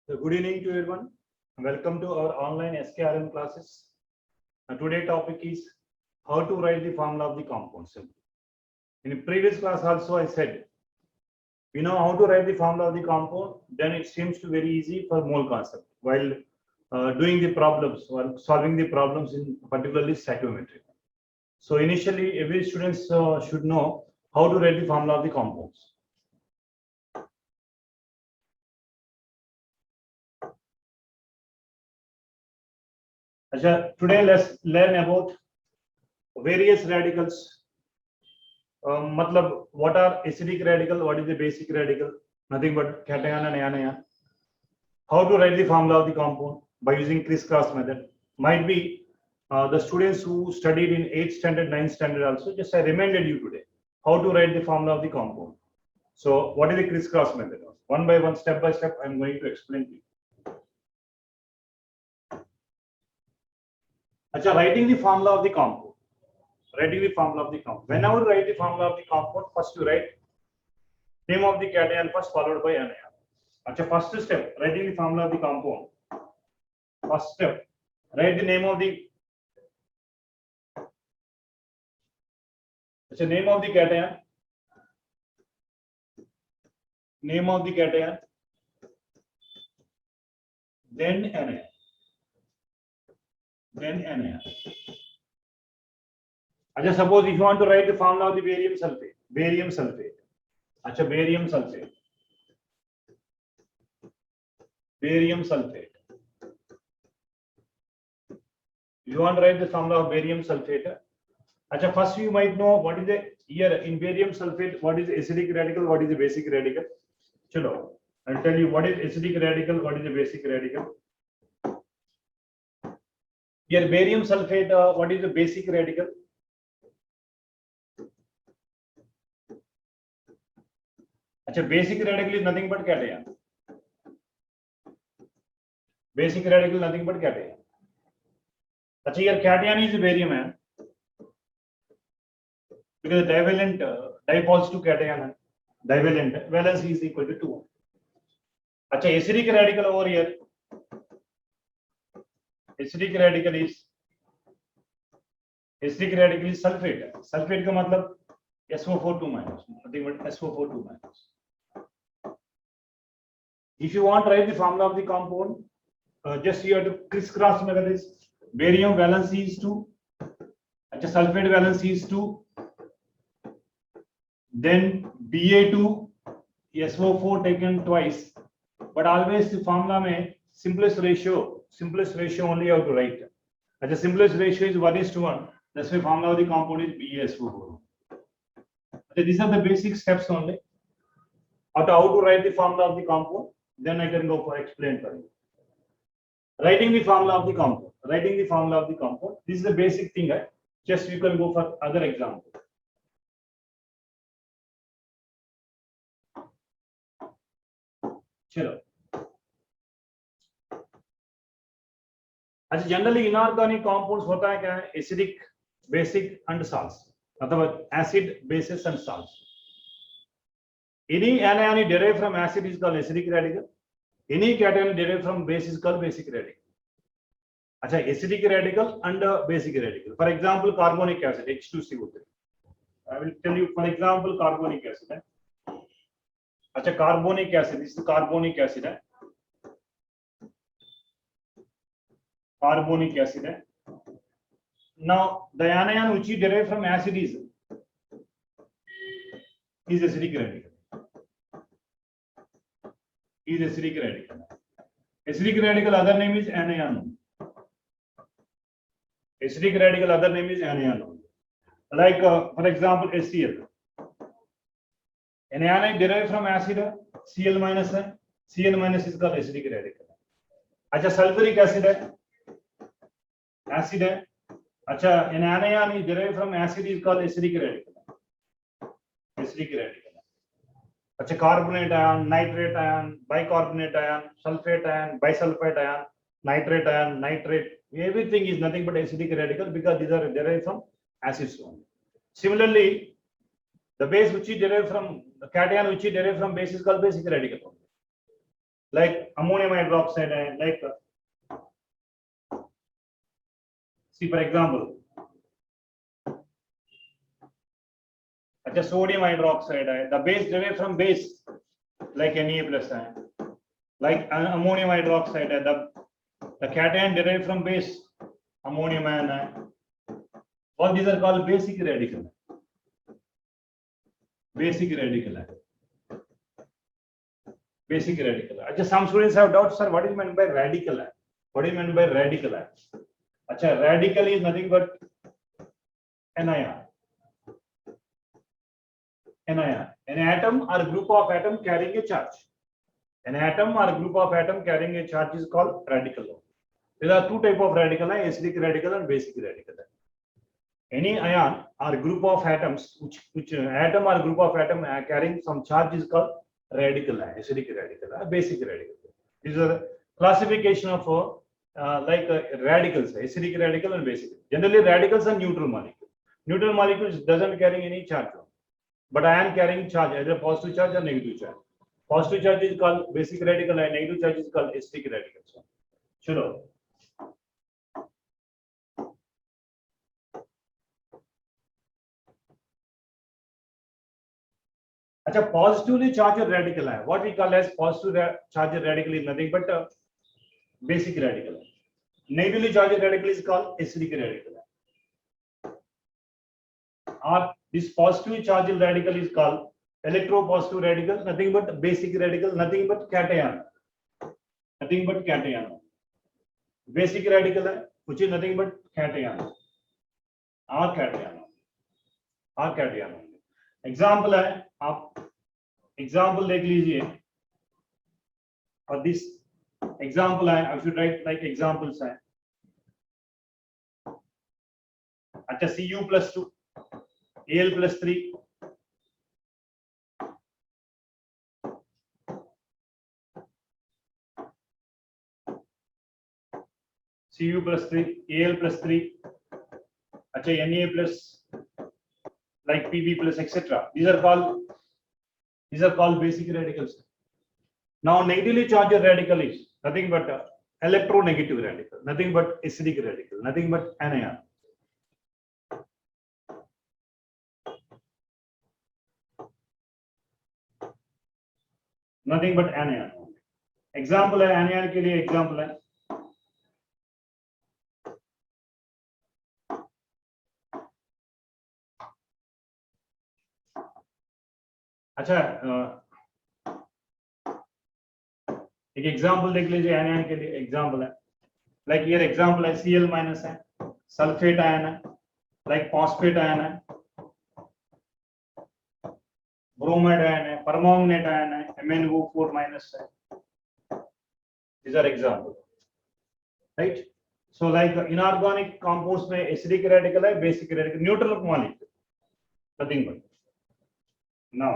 So good evening to everyone. Welcome to our online SKRM classes. Today topic is how to write the formula of the compound simply. In the previous class also I said, you know how to write the formula of the compound, then it seems to very easy for mole concept while doing the problems or solving the problems in particularly stoichiometry. So initially every student should know how to write the formula of the compounds. Today let's learn about various radicals. What are acidic radical? What is the basic radical? Nothing but cation and anion. How to write the formula of the compound by using criss-cross method? Might be the students who studied in 8th standard, 9th standard also. Just I reminded you today how to write the formula of the compound. So what is the criss-cross method? One by one, step by step, I am going to explain to you. Writing the formula of the compound. Writing the formula of the compound. Whenever you write the formula of the compound, first you write name of the cation first followed by anion. First step, writing the formula of the compound. First step, write the name of the name of the cation. Name of the cation. Then anion. Then anion. Suppose if you want to write the formula of the barium sulfate. Barium sulfate. Barium sulfate. Barium sulfate. You want to write the formula of barium sulfate. First you might know what is the here in barium sulfate, what is the acidic radical, what is the basic radical. Chalo, I'll tell you what is acidic radical, what is the basic radical. Here barium sulfate, what is the basic radical? Basic radical is nothing but cation. Basic radical nothing but cation. Here cation is barium, because divalent dipoles to cation, divalent valence is equal to 2. Acidic radical over here. Acidic radical is sulfate. Sulfate का मतलब SO4 2 minus, nothing but SO4 2 minus. If you want to write the formula of the compound, just you have to criss-cross method is barium valence is 2, sulfate valence is 2, then Ba2 SO4 taken twice, but always the formula mein simplest ratio only you have to write. Simplest ratio is 1:1. That's why formula of the compound is BaSO4. These are the basic steps only. How to write the formula of the compound, then I can go for explain for you. Writing the formula of the compound. Writing the formula of the compound. This is the basic thing. Just you can go for other example. Chalo. Generally inorganic compounds होता है क्या है? Acidic, basic and salts. मतलब acid, bases and salts. Any anion derived from acid is called acidic radical. Any cation derived from base is called basic radical. Acidic radical and basic radical. For example, carbonic acid H2CO3. I will tell you. For example, carbonic acid. Carbonic acid. This is carbonic acid. Carbonic acid. Now the anion which is derived from acid is acidic radical. Is acidic radical. Acidic radical other name is anion. Acidic radical other name is anion. Like for example HCl. An anion derived from acid Cl minus. Cl minus is called acidic radical. Sulfuric acid. Acid. An anion is derived from acid is called acidic radical. Acidic radical. Carbonate ion, nitrate ion, bicarbonate ion, sulfate ion, bisulfite ion, nitrate ion, nitrate. Everything is nothing but acidic radical because these are derived from acids only. Similarly, the base which is derived from the cation which is derived from base is called basic radical. like ammonium hydroxide है, like see for example, अच्छा sodium hydroxide है, the base derived from base like Na plus है, like ammonium hydroxide है, the cation derived from base ammonium ion है, all these are called basic radical, basic radical है, basic radical. अच्छा some students have doubts, sir, what is meant by radical है, what is meant by radical है? अच्छा radical is nothing but anion. Anion, an atom or group of atom carrying a charge. An atom or group of atom carrying a charge is called radical. There are two type of radical, acidic radical and basic radical. Any ion or group of atoms, which atom or group of atom carrying some charge is called radical, acidic radical, basic radical. These are classification of radicals, acidic radical and basic. Generally, radicals are neutral molecules. Neutral molecules doesn't carry any charge. But ion carrying charge, either positive charge or negative charge. Positive charge is called basic radical and negative charge is called acidic radical. So, chalo. अच्छा, positively charged radical है. What we call as positive charged radical is nothing but basic radical. Negatively charged radical is called acidic radical. Or this positively charged radical is called electropositive radical, nothing but basic radical, nothing but cation, nothing but cation. Basic radical है, which is nothing but cation, or cation, or cation. Example है, आप example देख लीजिए. और this example है, I should write like examples है. अच्छा Cu plus 2, Al plus 3. Cu plus 3, Al plus 3, अच्छा Na plus, like Pb plus, etc. These are called basic radicals. Now negatively charged radical is nothing but electronegative radical, nothing but acidic radical, nothing but anion. Nothing but anion. Example है anion के लिए example है. अच्छा एक example देख लीजिए anion के लिए एग्जांपल है लाइक ये एग्जांपल है Cl माइनस है सल्फेट आयन है लाइक फॉस्फेट आयन है ब्रोमाइड आयन है परमैंगनेट आयन है MnO4 माइनस है these are example right so like inorganic compounds में acidic radical है basic radical neutral molecule nothing but now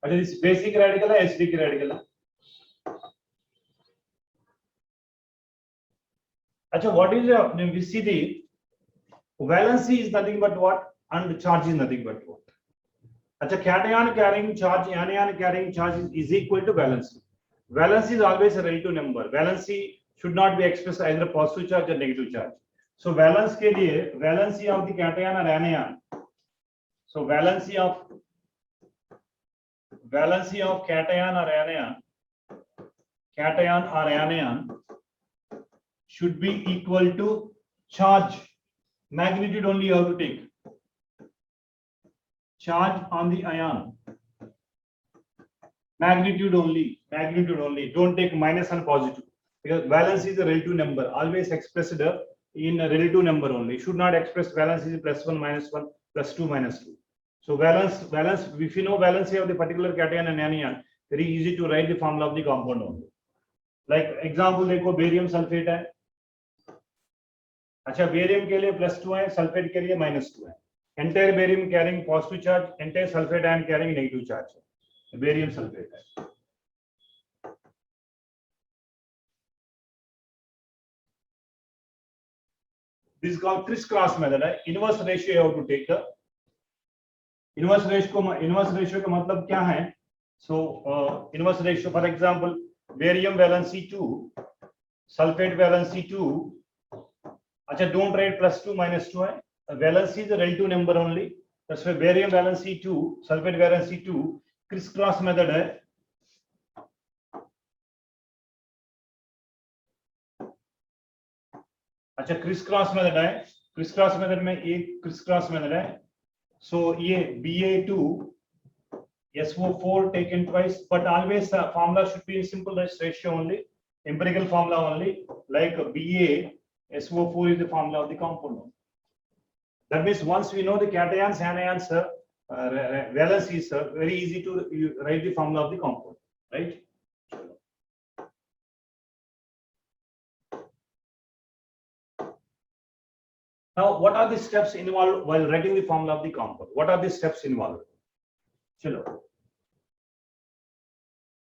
अच्छा this basic radical है acidic radical है अच्छा what is we see the valency is nothing but what and charge is nothing but what अच्छा cation carrying charge anion carrying charge is equal to valency. Valency is always a relative number. Valency should not be expressed either positive charge or negative charge. So valence के लिए valency of the cation or anion. So valency of cation or anion should be equal to charge. Magnitude only you have to take. Charge on the ion. Magnitude only. Don't take minus and positive because valence is a relative number. Always expressed in a relative number only. Should not express valence is +1, -1, +2, -2. So valence. If you know valency of the particular cation and anion, very easy to write the formula of the compound only. Like example देखो barium sulfate है. अच्छा barium के लिए +2 है, sulfate के लिए -2 है. Entire barium carrying positive charge, entire sulfate ion carrying negative charge. Barium sulfate है. This is called crisscross method. Inverse ratio you have to take. Inverse ratio का मतलब क्या है? सो inverse ratio for example barium valency 2, sulphate valency 2. अच्छा, don't write +2 -2 है. Valency is a relative number only. That's why barium valency 2, sulphate valency 2, criss cross method है. अच्छा, criss cross method है. Criss cross method में एक criss cross method है. सो ये Ba2 SO4 taken twice, but always the formula should be in simple ratio only, empirical formula only, like Ba SO4 is the formula of the compound. That means once we know the cations, anions, valencies, very easy to write the formula of the compound, right? Now, what are the steps involved while writing the formula of the compound? What are the steps involved? Chalo.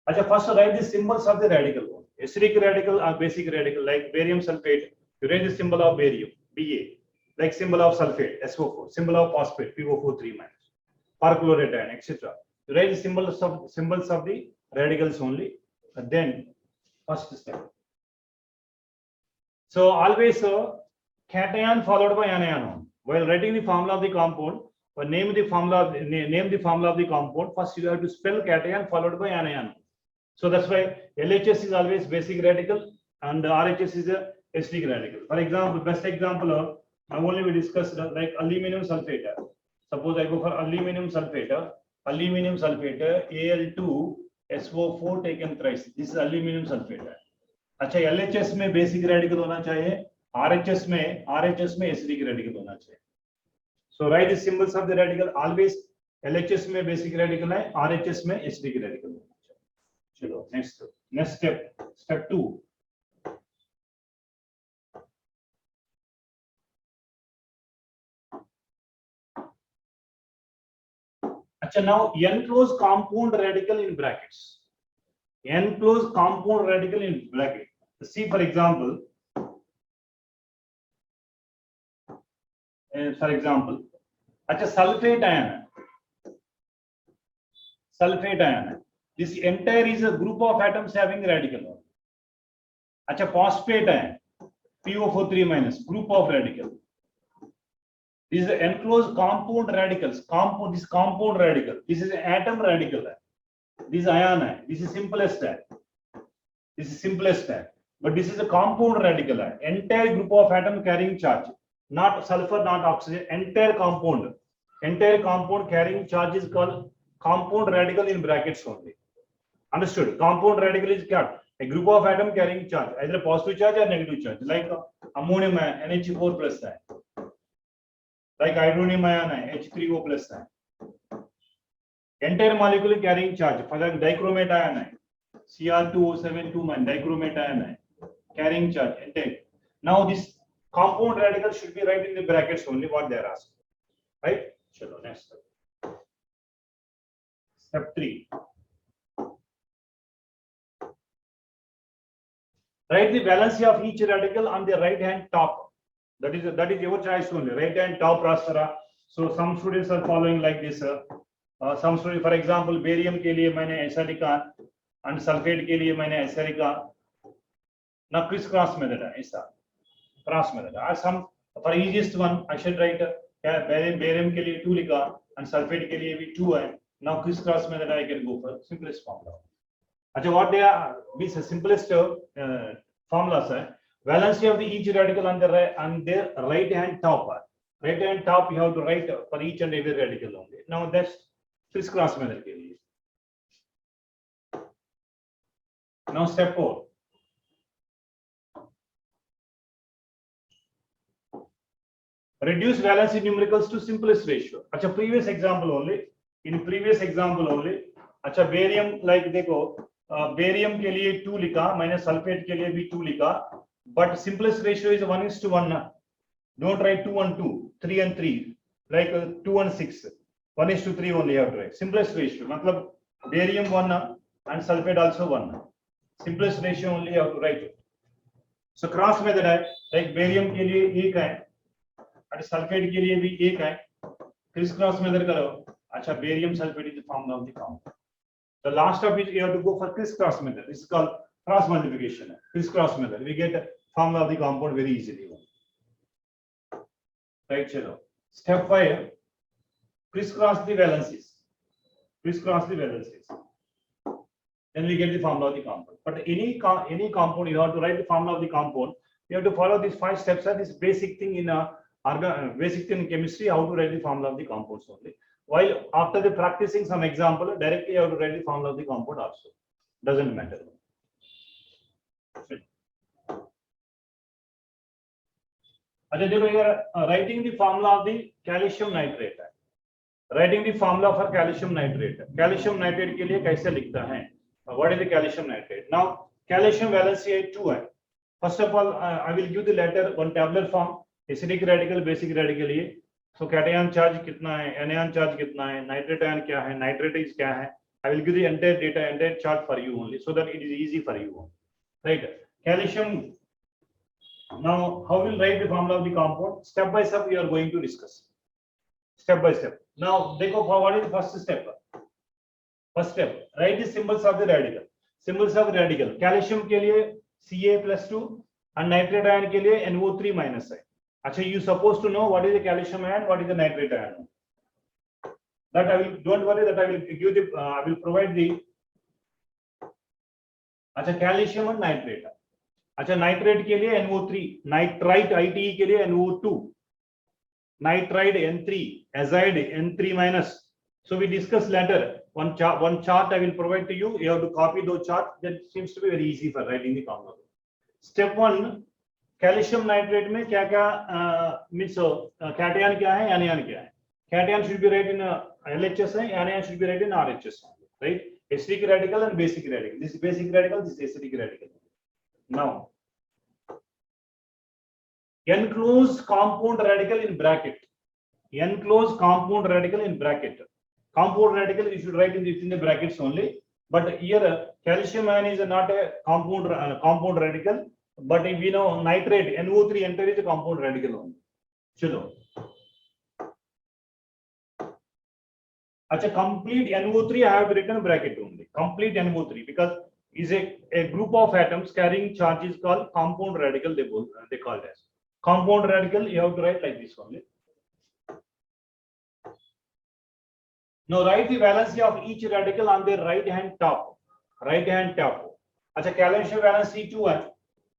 Acha, first write the symbols of the radical. Acidic radical or basic radical, like barium sulfate. You write the symbol of barium, Ba. Like symbol of sulfate, SO4. Symbol of phosphate, PO4 3-. Perchlorate ion, etc. You write the symbols of the radicals only. And then first step. So always cation followed by anion. While writing the formula of the compound, or name the formula of the compound, first you have to spell cation followed by anion. So that's why LHS is always basic radical and RHS is a acidic radical. For example, best example of only we discussed like aluminum sulfate. Suppose I go for aluminum sulfate, Al2 SO4 taken thrice. This is aluminum sulfate. अच्छा, LHS में basic radical होना चाहिए, RHS में acidic radical होना चाहिए. So write the symbols of the radical. Always LHS में basic radical है, RHS में एसिडिक रेडिकल होना चाहिए. चलो नेक्स्ट स्टेप 2. अच्छा, now enclose compound radical in brackets. Enclose compound radical in bracket. See, for example, अच्छा, sulfate ion. This entire is a group of atoms having radical. अच्छा, phosphate ion, PO4 3-, group of radical. This is enclosed compound radicals. This compound radical. This is atom radical. This ion hai. This is simplest hai. But this is a compound radical hai. Entire group of atom carrying charge. Not sulfur, not oxygen. Entire compound carrying charge is called compound radical in brackets only. Understood? Compound radical is what? A group of atom carrying charge, either positive charge or negative charge. Like ammonium ion, NH4 plus hai. Like hydronium ion hai, H3O plus hai. Entire molecule carrying charge. For example, dichromate ion hai, Cr2O7 2-, dichromate ion hai, carrying charge. Entire. Now this compound radical should be right in the brackets only what they are asking. Right? Chalo, next step. Step 3. Write the valency of each radical on the right hand top. That is your choice only. Right hand top rastara. So some students are following like this. Some students, for example, barium के लिए मैंने ऐसा लिखा and sulfate के लिए मैंने ऐसा लिखा. Now criss cross method है ऐसा. Cross method. Some for easiest one I should write barium के लिए 2 लिखा and sulfate के लिए भी 2 है. Now criss cross method I can go for simplest formula. अच्छा, what they are means simplest formulas है. Valency of the each radical on the right hand top. Right hand top you have to write for each and every radical only. Now that's criss cross method के लिए. Now step 4. Reduce valency numericals to simplest ratio. अच्छा, previous example only. In previous example only. अच्छा, barium like देखो barium के लिए 2 लिखा, मैंने sulfate के लिए भी 2 लिखा. But simplest ratio is 1:1. Don't write 2 and 2, 3 and 3, like 2 and 6. 1:3 only you have to write. Simplest ratio, मतलब barium 1 and sulfate also 1. Simplest ratio only you have to write it. So cross method है, like barium के लिए 1 है, and sulfate के लिए भी 1 है. Criss cross method करो. अच्छा, barium sulfate is the formula of the compound. The last of it you have to go for crisscross method. This is called cross multiplication. Crisscross method. We get the formula of the compound very easily. Right, chalo. Step 5. Crisscross the valencies. Crisscross the valencies. Then we get the formula of the compound. But any compound, you have to write the formula of the compound. You have to follow these 5 steps. That is basic thing in basic thing in chemistry. How to write the formula of the compounds only. While after the practicing some example, directly you have to write the formula of the compound also. Doesn't matter. अच्छा देखो यार, writing the formula of the calcium nitrate है. Writing the formula for calcium nitrate. Calcium nitrate के लिए कैसे लिखता है? What is the calcium nitrate? Now calcium valency है 2 है. First of all, I will give the letter one tabular form. Acidic radical, basic radical ये. So cation charge कितना है? Anion charge कितना है? Nitrate ion क्या है? Nitrate is क्या है? I will give the entire data, entire chart for you only, so that it is easy for you. Right? Calcium. Now, how will write the formula of the compound? Step by step, we are going to discuss. Step by step. Now, देखो, what is the first step? First step, write the symbols of the radical. Symbols of radical. Calcium के लिए Ca+2 and nitrate ion के लिए NO3- है. अच्छा, you supposed to know what is the calcium ion, what is the nitrate ion. That I will. Don't worry. That I will give the. I will provide the. अच्छा, calcium and nitrate. अच्छा, nitrate के लिए NO3, nitrite ITE के लिए NO2, nitride N3, azide N3-. So we discuss later. One chart I will provide to you. You have to copy those charts. That seems to be very easy for writing the formula. Step 1, calcium nitrate में क्या-क्या means cation क्या है, anion क्या है? Cation should be written in LHS है, anion should be written in RHS, right? Acidic radical and basic radical. This is basic radical, this is acidic radical. Now, enclosed compound radical in bracket. Enclosed compound radical in bracket. Compound radical you should write in the brackets only. But here calcium ion is not a compound radical. But if we know nitrate NO3 enter is a compound radical only. Chalo. Achha, complete NO3 I have written bracket only. Complete NO3 because is a group of atoms carrying charge is called compound radical. They call it as compound radical. You have to write like this only. Now write the valency of each radical on the right hand top. Right hand top. Achha, calcium valency 2 है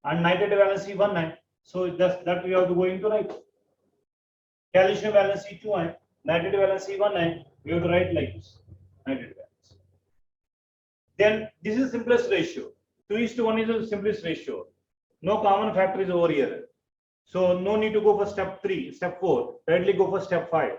and nitrate valency 1 है. So that we have to go into write. Calcium valency 2 है, nitrate valency 1 है. We have to write like this. Nitrate valency. Then this is simplest ratio. 2:1 is the simplest ratio. No common factor is over here. So no need to go for step 3, step 4. Directly go for step 5.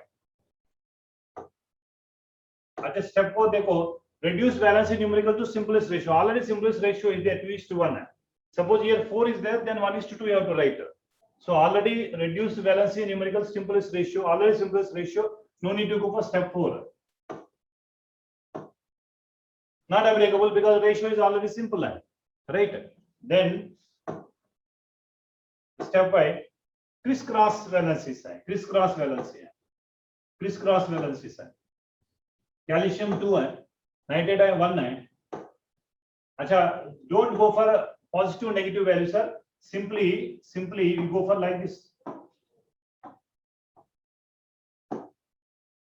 At step 4, देखो, reduce valency numerical to simplest ratio. Already simplest ratio is there 2:1. Suppose here 4 is there, then 1:2 you have to write. So already reduced valency numerical simplest ratio. Already simplest ratio. No need to go for step 4. Not applicable because ratio is already simple, right? Then step 5, crisscross valencies है. Crisscross valency है. Crisscross valencies है. Calcium 2 है, nitrate है 1 है. अच्छा, don't go for positive negative value, sir. Simply you go for like this.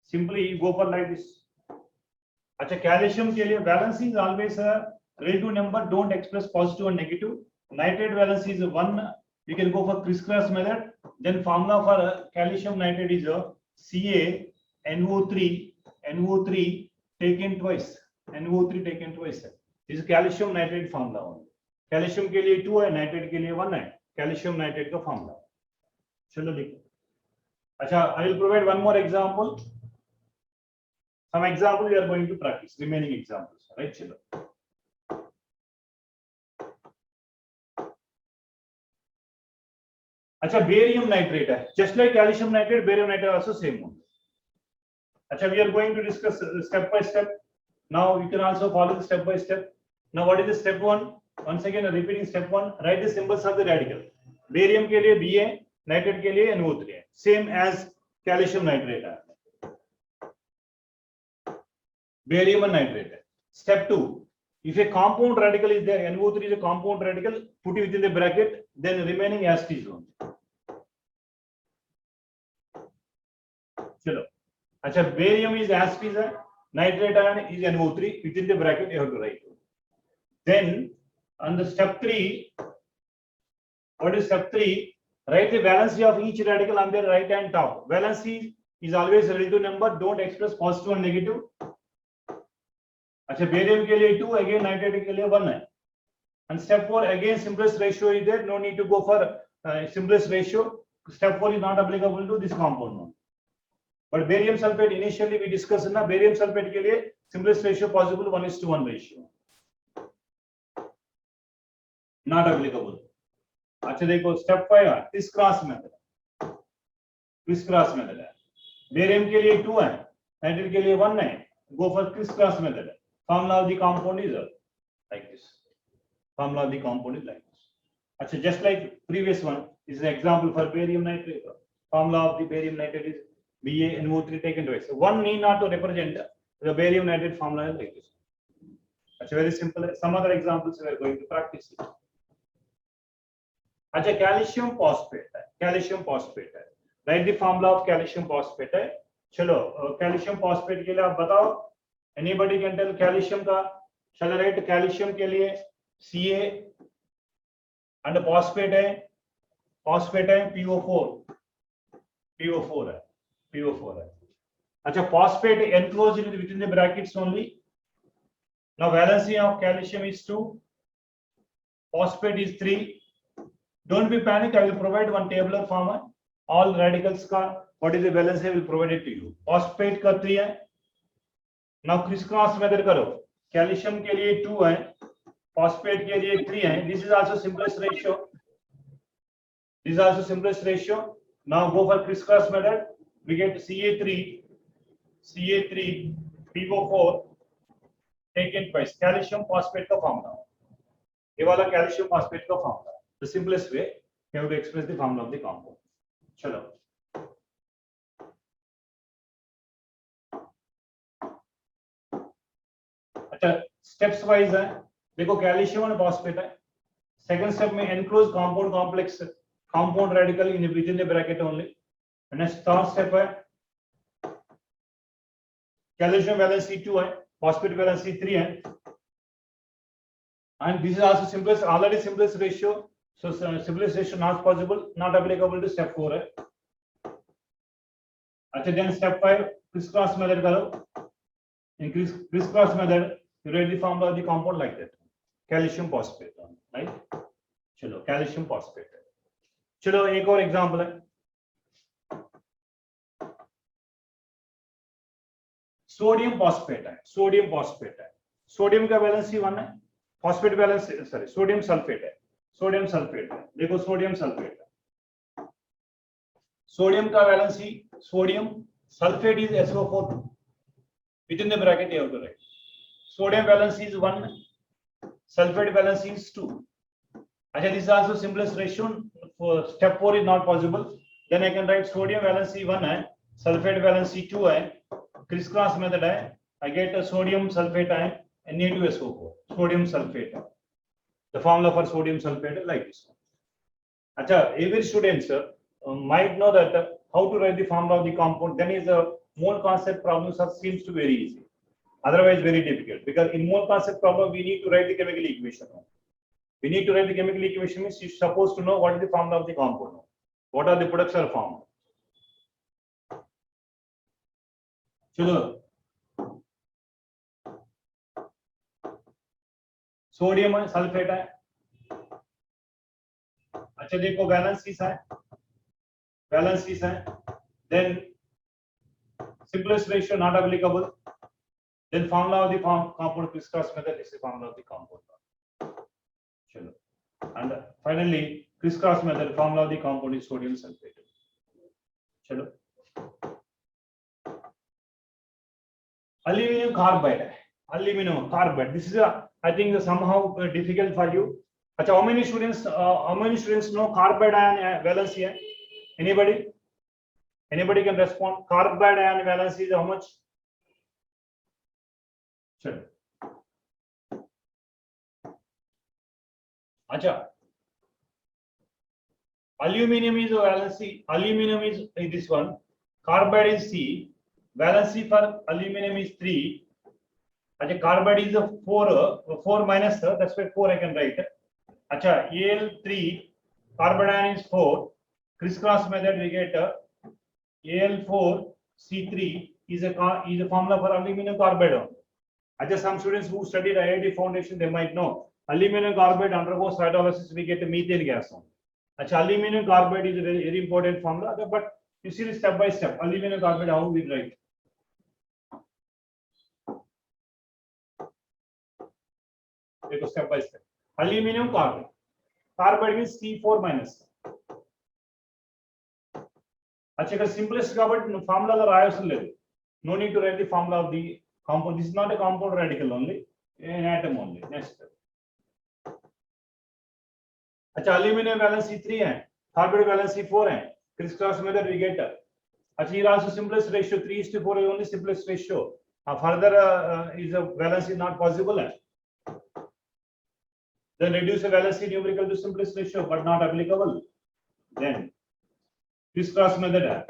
Simply you go for like this. अच्छा, calcium के लिए valency is always a relative number. Don't express positive and negative. Nitrate valency is 1. You can go for crisscross method. Then formula for calcium nitrate is CaNO3 taken twice. NO3 taken twice. This is calcium nitrate formula only. Calcium के लिए 2 है, nitrate के लिए 1 है. Calcium nitrate का formula. चलो लिखो. अच्छा, I will provide one more example. Some example we are going to practice. Remaining examples, right? चलो. अच्छा, barium nitrate है. Just like calcium nitrate, barium nitrate also same one. अच्छा, we are going to discuss step by step. Now you can also follow the step by step. Now what is the step 1? Once again repeating step 1. Write the symbols of the radical. Barium के लिए Ba, nitrate के लिए NO3 है. Same as calcium nitrate है. barium and nitrate. Step 2, if a compound radical is there, NO3 is a compound radical, put it within the bracket, then remaining as it is only. चलो, अच्छा, barium is as it is, nitrate ion is NO3, within the bracket you have to write. Then on the step 3, what is step 3? Write the valency of each radical on the right hand top. Valency is always relative number, don't express positive and negative. अच्छा, barium के लिए 2, again nitrate के लिए 1 है. And step 4, again simplest ratio is there, no need to go for simplest ratio. Step 4 is not applicable to this compound. But barium sulfate initially we discussed ना, barium sulfate के लिए simplest ratio possible 1:1 ratio. Not applicable. अच्छा देखो, step 5 criss cross method. criss cross method है. Barium के लिए 2 है, nitrate के लिए 1 है. Go for criss cross method. Formula of the compound is like this. Formula of the compound is like this. अच्छा, just like previous one, is an example for barium nitrate. Formula of the barium nitrate is BaNO3 taken twice. So one need not to represent the barium nitrate formula is like this. अच्छा, very simple. Some other examples we are going to practice it. अच्छा, calcium phosphate है, calcium phosphate है. Right the formula of calcium phosphate है. चलो, calcium phosphate के लिए आप बताओ, एनीबॉडी कैन टेल कैल्शियम का. चलो, राइट, कैल्शियम के लिए Ca एंड फॉस्फेट है PO4 है, PO4 है. अच्छा, phosphate enclosed within the brackets only. Now valency of calcium is 2, phosphate is 3. Don't be panic, I will provide one tabular form. All radicals का what is the valence I will provide it to you. Phosphate का 3 है. Now criss cross method करो. Calcium के लिए 2 है, phosphate के लिए 3 है. This is also simplest ratio. This is also simplest ratio. Now go for criss cross method. We get Ca3 PO4 taken twice. Calcium phosphate का फॉर्मूला, ये वाला कैल्शियम फॉस्फेट का formula. The simplest way you have to express the formula of the compound. चलो, अच्छा, steps wise है. देखो, calcium और phosphate है. सेकंड स्टेप में enclose compound complex compound radical in with in the bracket only. Next third step है, calcium valency 2 है, phosphate valency 3 है. And this is also simplest, already simplest ratio. So simplest ratio not possible, not applicable to step 4 है. अच्छा, then step 5 criss cross method करो. In criss cross method you write the formula of the compound like that. Calcium phosphate, right? चलो, calcium phosphate. चलो, एक और example है. Sodium phosphate है, sodium phosphate है. सोडियम का वैलेंसी 1 है, phosphate valence, sorry, sodium sulphate है. सोडियम सल्फेट है. देखो, सोडियम सल्फेट है. सोडियम का valency, sodium sulphate is SO4 within the bracket you have to write. Sodium valency is 1, sulfate valency is 2. अच्छा, this is also simplest ratio. For step 4 is not possible. Then I can write sodium valency 1 है, sulfate valency 2 है, criss cross method है. I get a sodium sulfate ion Na2SO4, sodium sulfate. The formula for sodium sulfate is like this. अच्छा, every student might know that how to write the formula of the compound. Then is the mole concept problems seems to be very easy. Otherwise very difficult, because in mole concept problem we need to write the chemical equation. We need to write the chemical equation means you supposed to know what is the formula of the compound, what are the products are formed. चलो, sodium है, sulphate है. अच्छा, देखो, valencies है, valencies है. Then simplest ratio not applicable. Then formula of the compound criss cross method is the formula of the compound. चलो, and finally criss cross method formula of the compound is sodium sulfate. चलो, aluminum carbide है, aluminum carbide. This is I think somehow difficult for you. अच्छा, how many students know carbide ion valency है? Anybody can respond. Carbide ion valency is how much? चलो अच्छा, aluminum is valency, aluminum is this one, carbide is C, valency for aluminum is 3. अच्छा, carbide is a 4 minus, that's why 4 I can write. अच्छा, Al3, carbide ion is 4, crisscross method we get Al4C3 is a formula for aluminum carbide. अच्छा, some students who studied IIT foundation, they might know aluminum carbide undergoes cytolysis, we get methane gas on. अच्छा, aluminum carbide is a very important formula, but you see step by step aluminum carbide how we write. देखो step by step aluminum carbide, carbide means C4 minus. अच्छा, अगर simplest carbide formula अगर आया उसने ले, no need to write the formula of the compound. This is not a compound radical only, an atom only. Next step. अच्छा, aluminum valency 3 है, carbide valency 4 है, crisscross method we get. अच्छा, here also simplest ratio 3:4 is only simplest ratio. Further is a valency not possible. Then reduce the valency numerical to simplest ratio, but not applicable. Then crisscross method है.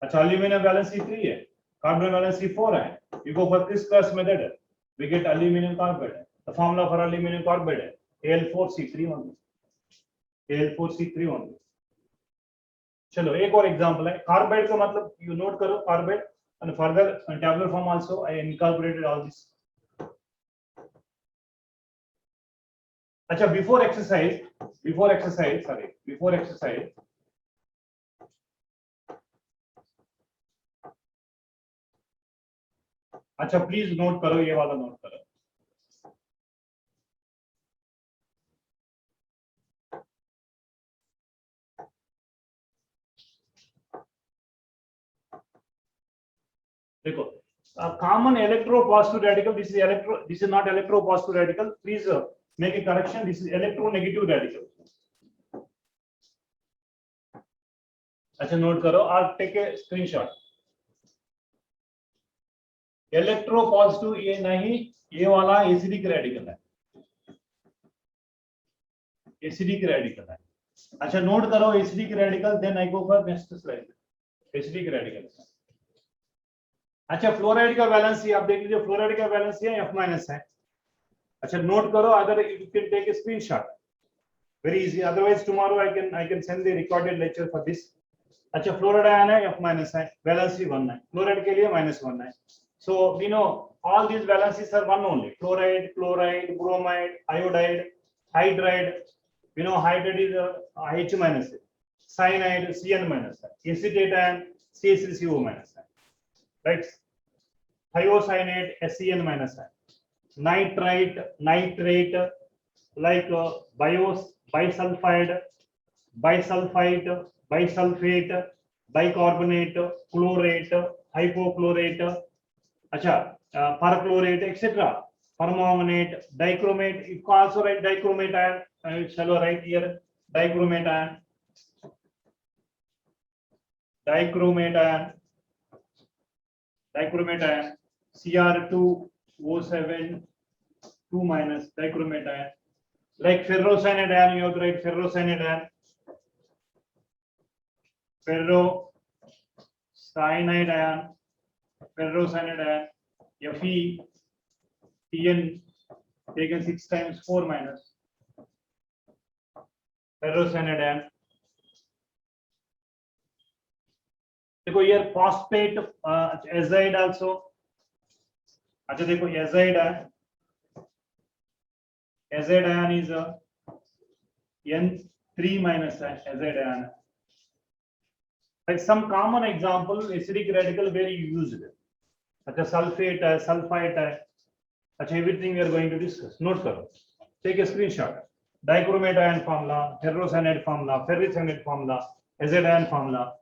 अच्छा, aluminum valency 3 है, carbide valency 4 है. You go for crisscross method, we get aluminum carbide. The formula for aluminum carbide है Al4C3 only. Al4C3 only. चलो एक और example है, carbide का मतलब यू नोट करो, carbide and further tabular form also I incorporated all this. अच्छा, before exercise अच्छा प्लीज नोट करो, ये वाला नोट करो. देखो, common electropositive radical, this is not electropositive radical, please make a correction, this is electronegative radical. अच्छा note करो और टेक ए स्क्रीनशॉट. इलेक्ट्रोपॉजिटिव ये नहीं, ये वाला एसिडिक रेडिकल है, एसिडिक रेडिकल है. अच्छा नोट करो acidic radical, then I go for next slide. Acidic radical. अच्छा, फ्लोराइड का वैलेंसी आप देख लीजिए, फ्लोराइड का वैलेंसी है F माइनस है. अच्छा नोट करो, other you can take a screenshot, very easy, otherwise tomorrow I can send the recorded lecture for this. अच्छा, फ्लोराइड आयन है F माइनस है, वैलेंसी 1 है, फ्लोराइड के लिए -1 है. So we know all these valencies are 1 only. Fluoride, chloride, bromide, iodide, hydride, we know hydride is H minus है, cyanide Cn minus है, acetate ion CaCO minus है, right? Thiocyanate SCN minus है, nitrite, nitrate like bisulfide, bisulfite, bisulfate, bicarbonate, chlorate, hypochlorate, अच्छा perchlorate etc. permanganate, dichromate, you can also write dichromate ion, I shall write here dichromate ion, dichromate ion, dichromate ion, Cr2O7 2 minus dichromate ion. Like ferrocyanide ion, you have to write ferrocyanide ion, ferrocyanide ion, ferrocyanide ion, Fe Tn taken 6 times 4 minus ferrocyanide ion. देखो ये phosphate azide also. अच्छा देखो azide है, azide ion is N3 minus है, azide ion. Like some common example acidic radical where you use it. अच्छा sulfate है, sulfite है. अच्छा everything we are going to discuss. Note करो, take a screenshot. Dichromate ion formula, ferrocyanide formula, ferricyanide formula, azide ion formula.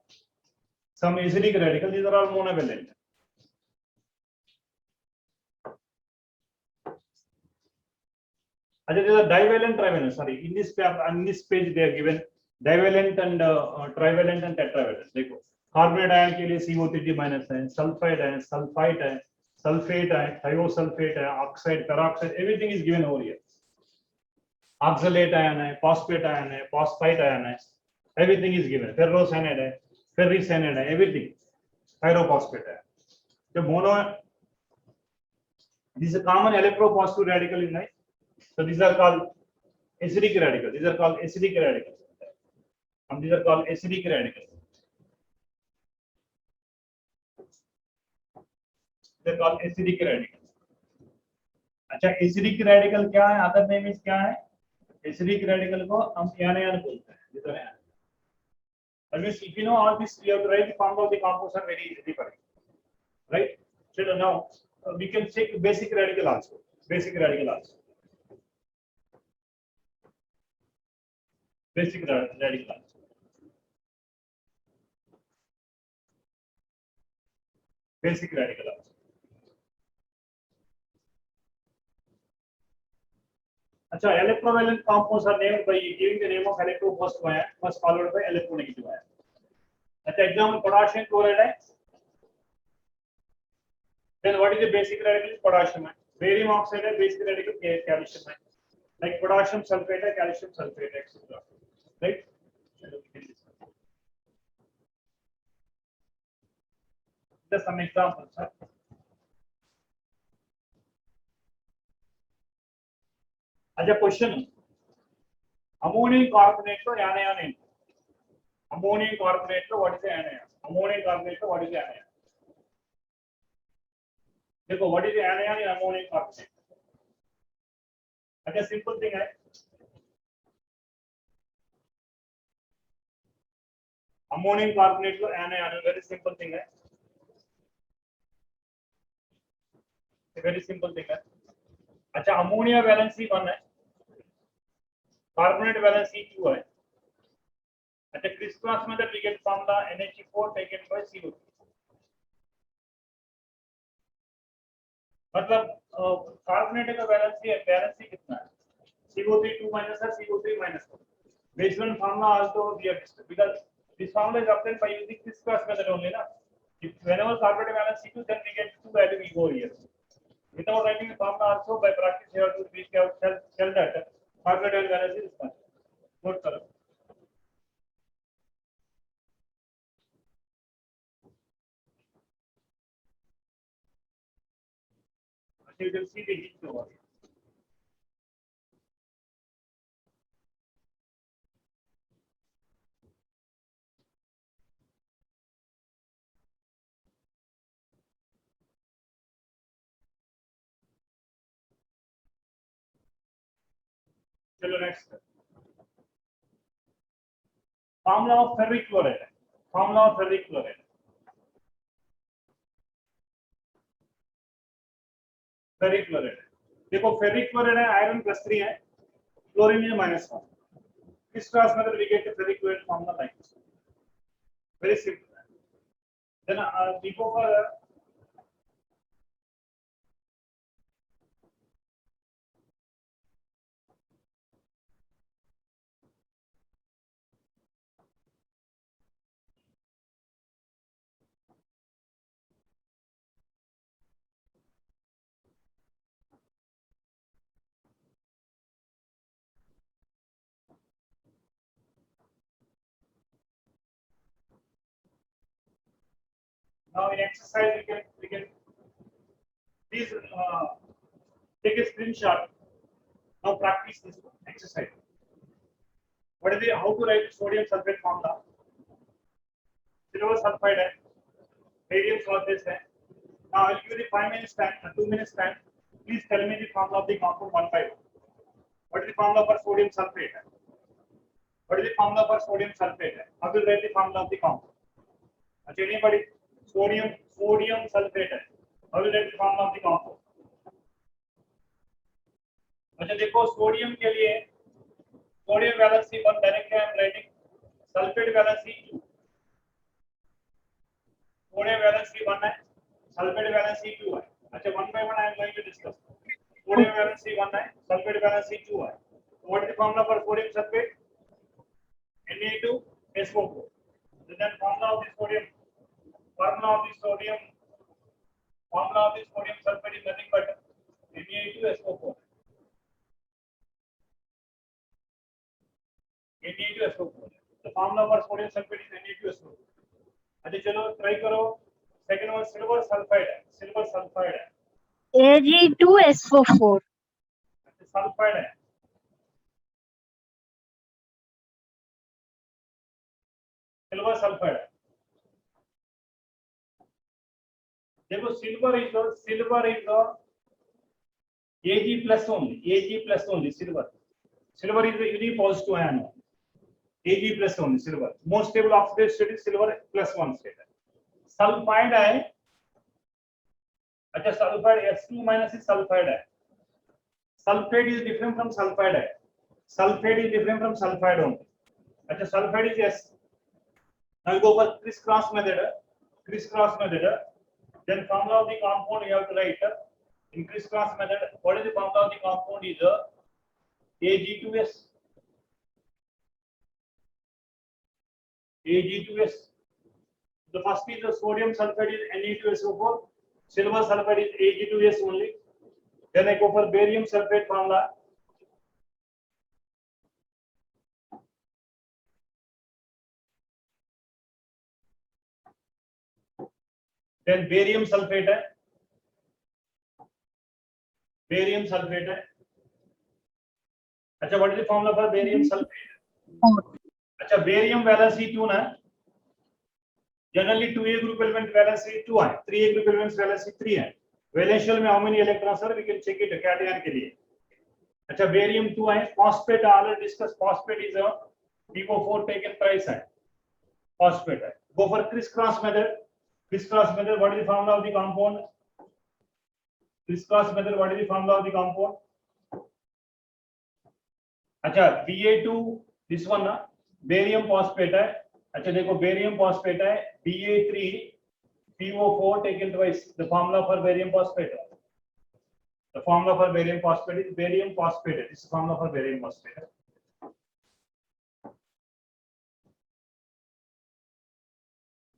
Some acidic radical, these are all monovalent. These are divalent, trivalent. Sorry, in this page they are given divalent and trivalent and tetravalent. देखो, carbonate ion के लिए CO3 minus है, sulfide है, sulfite है, sulfate है, thiosulfate है, oxide, peroxide, everything is given over here. Oxalate ion है, phosphate ion है, phosphite ion है, everything is given. Ferrocyanide है, ferricyanide है, everything. Pyrophosphate है. जो mono, this is a common electropositive radical in life. So these are called acidic radicals. These are called acidic radicals. And these are called acidic radicals. They are called acidic radicals. अच्छा, acidic radical क्या है? Other name is क्या है? Acidic radical को हम anion बोलते हैं. जितना है. That means if you know all this, you have to write the formula of the compounds are very easily for you. Right? So now we can check basic radical also. Basic radical also. Basic radical also. Basic radical also. अच्छा, electrovalent compounds are named by giving the name of electropositive ion first followed by electronegative ion. अच्छा, example potassium chloride है. Then what is the basic radical? Potassium. Barium oxide है, basic radical calcium है. Like potassium sulfate है, calcium sulfate, etc. Right? Just some examples, sir. अच्छा, question, ammonium carbonate को anion है. Ammonium carbonate को what is the anion? Ammonium carbonate को what is the anion? देखो, what is the anion in ammonium carbonate? अच्छा, simple thing है. Ammonium carbonate को anion, very simple thing है. Very simple thing है. अच्छा, ammonia valency 1 है, carbonate valency 2 है. अच्छा, crisscross method we get formula NH4 taken by CO2. मतलब carbonate का valency कितना है? CO3 2 minus or CO3 minus 1. Based on formula also we have discussed, because this formula is obtained by using crisscross method only, na. If whenever carbonate valency 2, then we get 2 value we go here. Without writing the formula also, by practice you have to tell that carbonate valency is 1. Note करो. You can see the heat over here. चलो next. Formula of ferric chloride. Formula of ferric chloride. Ferric chloride. देखो, ferric chloride है, iron +3 है, chlorine है -1. This cross method we get the ferric chloride formula like this. Very simple. Then we go for now in exercise we can please take a screenshot. Now practice this exercise. What is the how to write sodium sulfate formula? Silver sulfide है, barium sulfate है. Now I'll give you the 5 minutes time, 2 minutes time. Please tell me the formula of the compound 1 by 1. What is the formula for sodium sulfate? What is the formula for sodium sulfate? How will write the formula of the compound? Anybody? Sodium sulfate. How will write the formula of the compound? अच्छा, देखो, sodium के लिए sodium valency 1 directly I am writing, sulphate valency 2. Sodium valency 1 है, sulphate valency 2 है. अच्छा, 1 by 1 I am going to discuss. Sodium valency 1 है, sulphate valency 2 है. What is the formula for sodium sulphate? Na2SO4. Then formula of the sodium, formula of the sodium sulfate is nothing but Na2SO4. Na2SO4. The formula for sodium sulfate is Na2SO4. अच्छा चलो try करो. Second one silver sulphide है. Silver sulphide है. Ag2SO4. Sulphide है. Silver sulphide है. देखो silver is the Ag plus only. Ag plus only silver. Silver is the unique positive ion. Ag plus only silver. Most stable oxidation state is silver plus 1 state. Sulfide है. अच्छा sulphide S2 minus is sulfide है. Sulfate is different from sulfide है. Sulfate is different from sulfide only. अच्छा sulfide is S. Now we go for crisscross method. Crisscross method. Then formula of the compound you have to write. In crisscross method, what is the formula of the compound is Ag2S. Ag2S. The first is the sodium sulfate is Na2SO4. Silver sulfate is Ag2S only. Then I go for barium sulfate formula. Then barium sulfate है. Barium sulfate है. अच्छा what is the formula for barium sulfate? अच्छा barium valency 2 ना. Generally 2A group element valency 2 है. 3A group elements valency 3 है. Valential में how many electrons are? We can check it cation के लिए. अच्छा barium 2 है. Phosphate already discussed. Phosphate is a PO4 taken twice है. Phosphate है. Go for crisscross method. Crisscross method. What is the formula of the compound? Crisscross method. What is the formula of the compound? अच्छा Ba2 this one ना. Barium phosphate है. अच्छा देखो barium phosphate है. Ba3 PO4 taken twice. The formula for barium phosphate. The formula for barium phosphate is barium phosphate. This is the formula for barium phosphate.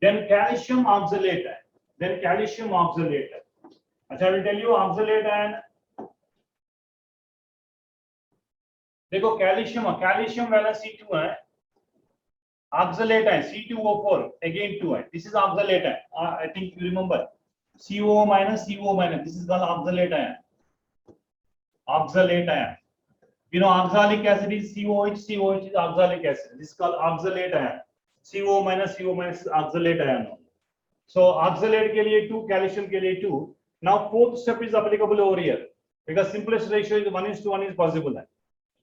Then calcium oxalate. Then calcium oxalate. अच्छा I will tell you oxalate and देखो calcium valency 2 है. Oxalate है C2O4 again 2 है. This is oxalate है. I think you remember CO minus. This is called oxalate है. Oxalate है. You know oxalic acid is COH is oxalic acid. This is called oxalate है. CO minus is oxalate ion. So oxalate के लिए 2, calcium के लिए 2. Now fourth step is applicable over here because simplest ratio is 1:1 is possible.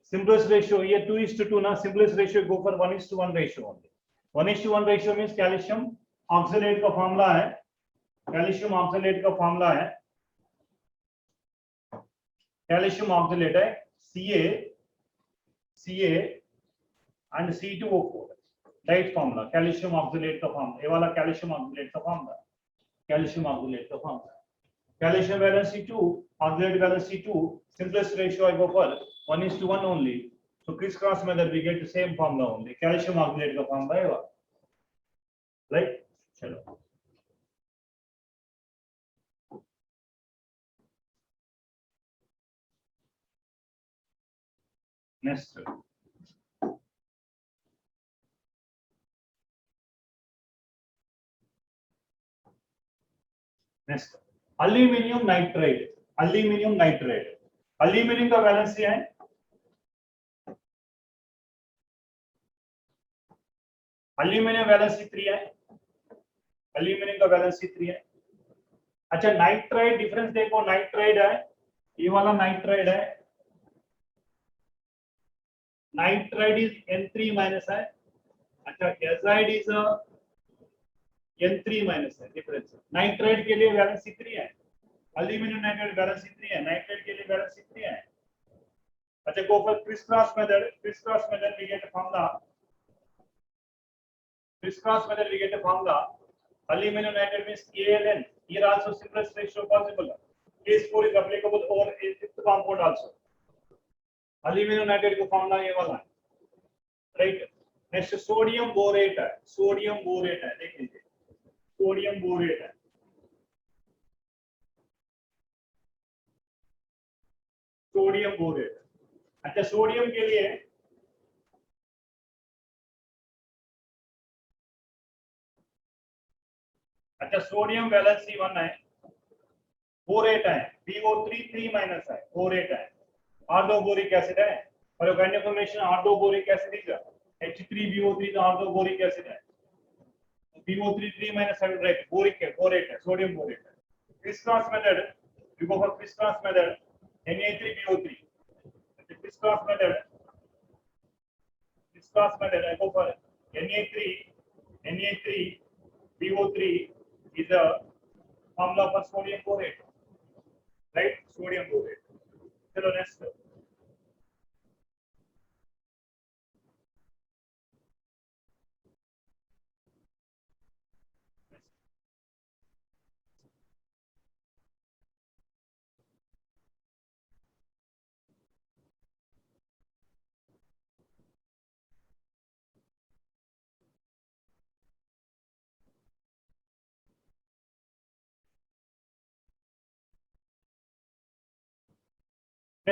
Simplest ratio here 2:2 ना. Simplest ratio go for 1:1 ratio only. 1:1 ratio means calcium oxalate का formula है. Calcium oxalate का formula है. Calcium oxalate है Ca and C2O4. Right formula. Calcium oxalate का formula. ये वाला calcium oxalate का formula. Calcium oxalate का formula. Calcium valency 2, oxalate valency 2. Simplest ratio I go for 1:1 only. So crisscross method we get the same formula only. Calcium oxalate का formula है वो. Right? चलो. Next. Next. Aluminium nitride. Aluminium nitride. Aluminium का valency है Aluminium valency 3 है. Aluminium का valency 3 है. अच्छा नाइट्राइड डिफरेंस देखो. नाइट्राइड है ये वाला नाइट्राइड है. नाइट्राइड इज N3 माइनस है. अच्छा एजाइड इज N3 माइनस है. डिफरेंस नाइट्राइड के लिए वैलेंसी 3 है. Aluminium nitride वैलेंसी 3 है. नाइट्राइड के लिए वैलेंसी 3 है. अच्छा go for crisscross method. Crisscross method we get a formula. Crisscross method we get a formula. Aluminum nitride means Al(N). Here also simplest ratio possible. Case 4 is applicable over a fifth compound also. Aluminum nitride का formula ये वाला है. Right. Next sodium borate है. Sodium borate है. देख लीजिए. Sodium borate है. Sodium borate. अच्छा सोडियम के लिए अच्छा सोडियम वैलेंसी 1 है, बोरेट है, BO3 3 माइनस है, बोरेट है, ऑर्थोबोरिक एसिड है, और organic formation orthoboric acid is H3BO3 is orthoboric acid है, BO3 3 minus है, right, बोरेट है, सोडियम बोरेट है। Criss-cross method, you go for Criss-cross method, Na3BO3, Criss-cross method, I go for Na3BO3 is a formula for sodium borate, right? Sodium borate. चलो next.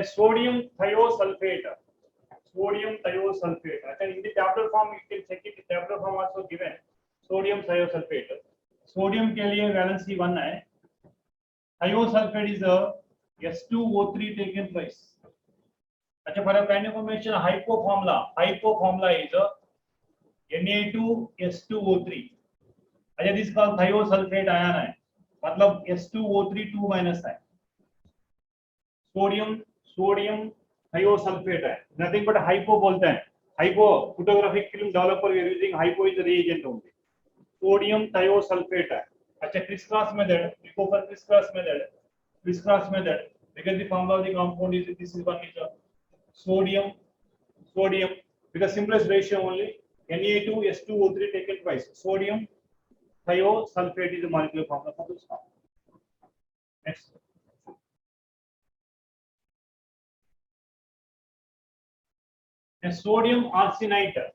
Sodium thiosulfate. Sodium thiosulfate. In the tabular form, you can check it. The tabular form also given. Sodium thiosulfate. Sodium के लिए valency 1 है. Thiosulfate is a S2O3 taken twice. अच्छा for a kind of information, hypo formula is a Na2S2O3. अच्छा this called thiosulfate ion है, मतलब S2O3 2 minus है. Sodium thiosulphate है, nothing but hypo बोलते हैं. Hypo photographic film developer we are using hypo is the reagent only. Sodium thiosulphate है. अच्छा crisscross method, we go for crisscross method because the formula of the compound is this is one is sodium because simplest ratio only Na2S2O3 taken twice. Sodium thiosulfate is the molecular formula for this compound. Next. Sodium arsenite.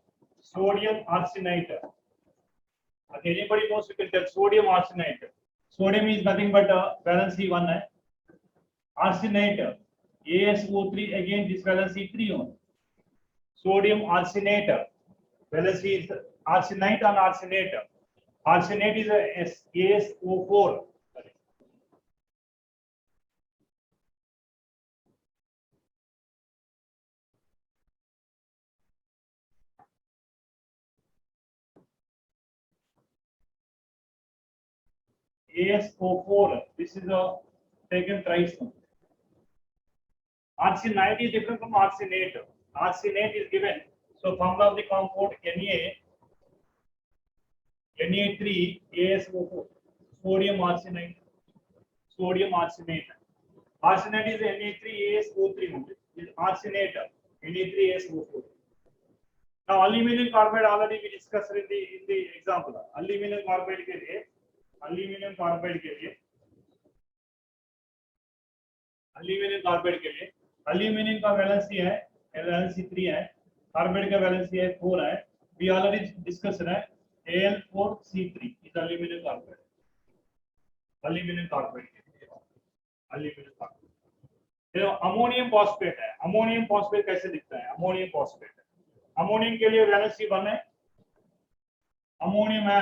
Okay, anybody knows, you can tell sodium arsenite. Sodium is nothing but valency 1 है. Arsenite ASO3 again this valency 3 only. Sodium arsenate valency is arsenite and arsenate. Arsenate is ASO4. ASO4. This is a taken thrice. Arsenite is different from arsenate. Arsenate is given. So formula of the compound Na3ASO4. Sodium arsenite. Arsenate is Na3ASO3 only. Is arsenate Na3ASO4. Now aluminum carbide already we discussed in the example. Aluminum carbide के लिए aluminum carbide aluminum का valency है valency 3 है, carbide का valency है 4 है. we already discussed है Al4C3 is aluminum carbide के लिए. अमोनियम फॉस्फेट है. अमोनियम फॉस्फेट कैसे दिखता है? अमोनियम के लिए वैलेंसी 1 है. अमोनियम है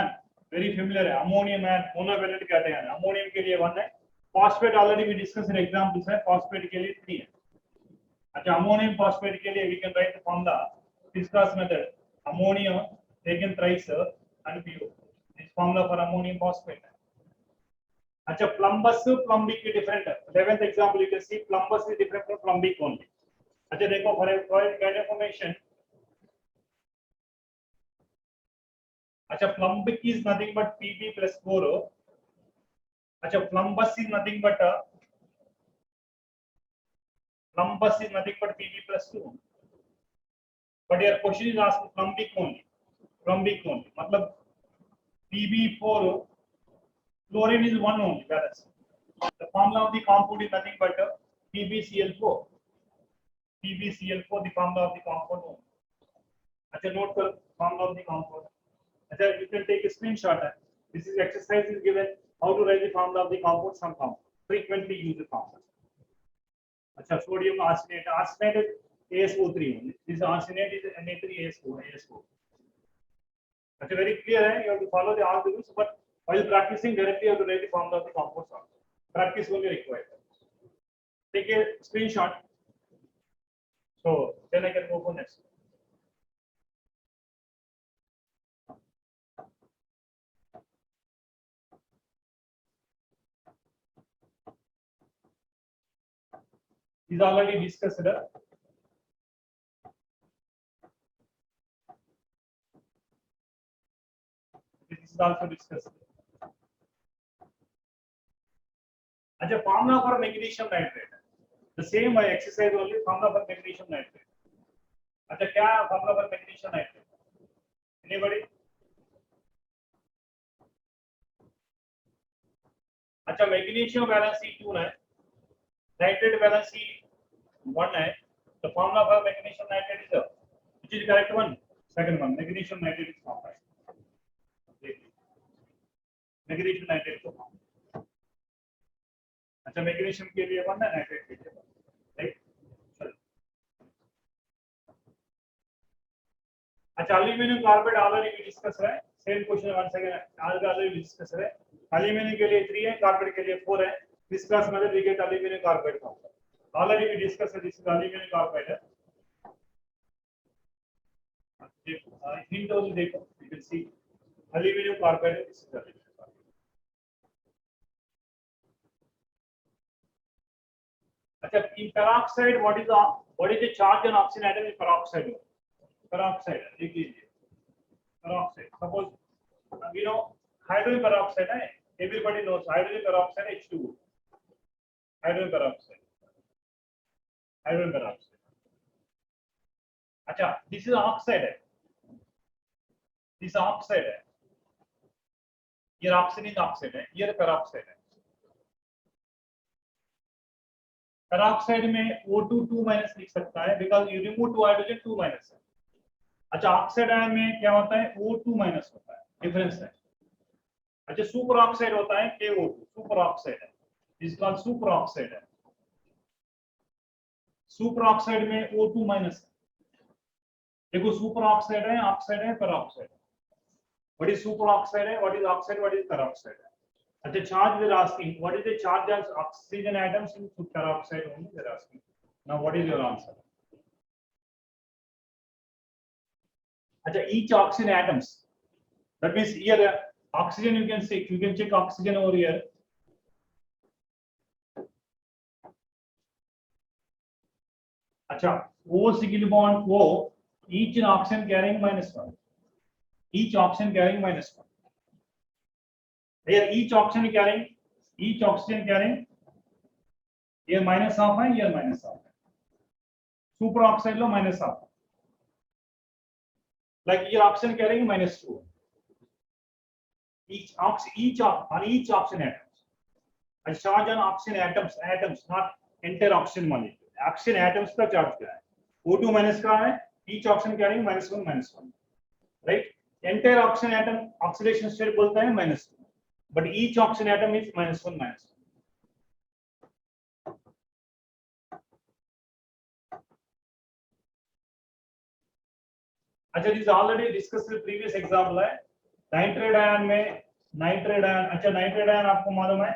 वेरी फेमिलियर है. अमोनियम है मोनोवैलेंट कैटआयन है. अमोनियम के लिए 1 है. Phosphate already we discuss in examples है. फॉस्फेट के लिए 3 है. अच्छा अमोनियम फॉस्फेट के लिए we can write the formula crisscross method. Ammonium taken thrice and PO. This formula for ammonium phosphate. अच्छा प्लम्बस प्लम्बिक की डिफरेंट है. 11th example you can see plumbous is different from plumbic only. अच्छा देखो for kind information. अच्छा प्लम्बिक is nothing but Pb+4. अच्छा plumbous is nothing but Pb+2. but your question is asked plumbic only मतलब Pb4 chlorine is 1 only balance. The formula of the compound is nothing but PbCl4. The formula of the compound only. अच्छा note कर formula of the compound. अच्छा you can take a screenshot. This is exercise is given how to write the formula of the compound. Some compound frequently use the formula. अच्छा sodium arsenate, arsenate is ASO3 only. This arsenate is Na3ASO, ASO. अच्छा very clear है, you have to follow the all the rules, but while practicing directly you have to write the formula of the compounds also. Practice only required. Take a screenshot. So then I can go for next. Is already discussed. This is also discussed. अच्छा formula for magnesium nitrate. The same exercise only, formula for magnesium nitrate. अच्छा क्या formula for magnesium nitrate? Anybody? अच्छा magnesium valence 2 है, nitrate valence 1 है. The formula for magnesium nitrate is which is correct one? Second one, magnesium nitrate is formed. Magnesium nitrate को form. अच्छा magnesium के लिए 1 है, नाइट्रेट के लिए 1, राइट. चलो अच्छा एल्यूमिनियम कार्बाइड ऑलरेडी डिस्कस है. Same question one second already discuss है. एल्यूमिनियम के लिए 3 है, कार्बाइड के लिए 4 है. दिस क्लास में we get aluminium carbide form already we discuss है. दिस इज एल्यूमिनियम कार्बाइड है. हिंट ऑल्सो देखो, you can see aluminium carbide. This is aluminium. अच्छा in peroxide what is the charge on oxygen atom in peroxide? Peroxide देख लीजिए. peroxide suppose you know hydrogen peroxide है, everybody knows hydrogen peroxide H2O. hydrogen peroxide. अच्छा this is oxide है, this oxide है, ये oxygen is oxide है, ये peroxide है. पेरोक्साइड में O2 2 माइनस लिख सकता है because you remove 2 hydrogen 2 minus है. अच्छा ऑक्साइड आयन में क्या होता है? O2 माइनस होता है, डिफरेंस है. अच्छा सुपर ऑक्साइड होता है KO2, सुपर ऑक्साइड है, इस कॉल्ड सुपर ऑक्साइड है. सुपर ऑक्साइड में O2 माइनस है. देखो सुपर ऑक्साइड है पेरोक्साइड है. व्हाट इज सुपर ऑक्साइड है, what is oxide, what is peroxide है. At the charge we are asking what is the charge of oxygen atoms in peroxide only they are asking. Now what is your answer? At each oxygen atoms, that means here oxygen you can see, you can check oxygen over here. Acha O single bond O, each oxygen carrying -1, each oxygen carrying -1. Here each oxygen carrying here -1/2 है, here -1/2 है. Super oxide low -1/2. like here oxygen carrying -2. each oxygen atoms. A charge on oxygen atoms not entire oxygen molecule. oxygen atoms का charge क्या है? O2 minus का है, each oxygen carrying -1/1, right? entire oxygen atom oxidation state बोलता है -2. but each oxygen atom is -1/1. अच्छा this already discussed the previous example है. Nitrate ion में नाइट्रेट आयन, अच्छा नाइट्रेट आयन आपको मालूम है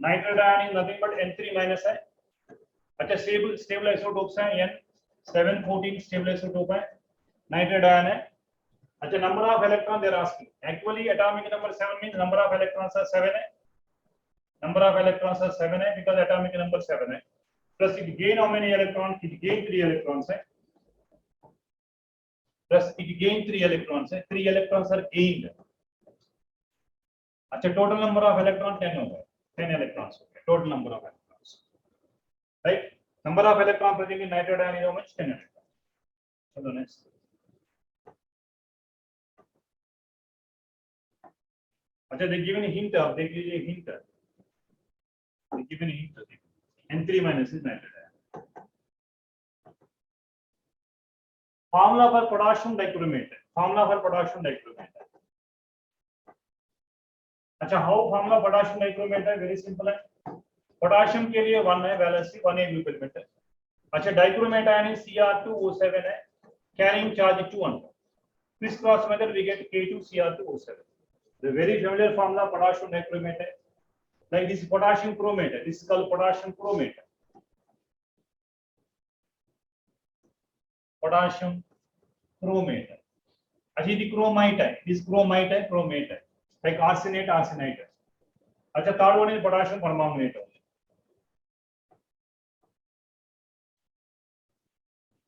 nitrate ion is nothing but N3 minus है. अच्छा स्टेबल आइसोटोप्स हैं N714 स्टेबल आइसोटोप है, नाइट्रेट आयन है. अच्छा number of electron they're asking. Actually atomic number 7 means number of electrons are 7 है, नंबर ऑफ इलेक्ट्रॉन्स आर 7 है because atomic number 7 है. Plus it gain how many electron, it gain 3 electrons है, plus it gain 3 electrons है, 3 electrons are gained. अच्छा total number of electron 10 हो गए, 10 electrons हो गए total number of electrons, right. Number of electron present in nitrate ion is how much? 10 electron. चलो next. अच्छा they given hint, आप देख लीजिए hint. They given hint N3 minus is nitrate ion. Formula for potassium dichromate, formula for potassium dichromate. अच्छा how formula potassium dichromate है? Very simple है. Potassium के लिए 1 है वैलेंसी, 1 है ग्रुप एलिमेंट है। अच्छा डाइक्रोमेट आयन है Cr2O7 है, carrying charge 2 1. Criss cross method we get K2Cr2O7. The very familiar formula potassium dichromate है, like this potassium chromate है, this is called potassium chromate. Potassium chromate है। अच्छा ये क्रोमाइट है, दिस क्रोमाइट है, chromate है, लाइक आर्सेनेट आर्सेनाइट है। अच्छा third one is potassium permanganate है।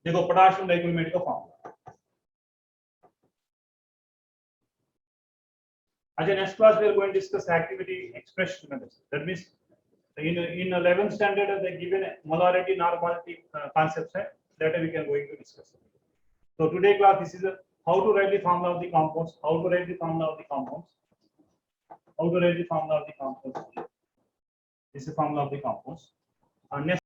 देखो पोटाशियम डाइक्रोमेट का फॉर्मूला। अच्छा next class we are going to discuss activity expression methods, that means in 11th standard they given molarity normality concepts है, that we can going to discuss. So today class this is how to write the formula of the compounds, how to write the formula of the compounds, how to write the formula of the compounds. This is the formula of the compounds. And next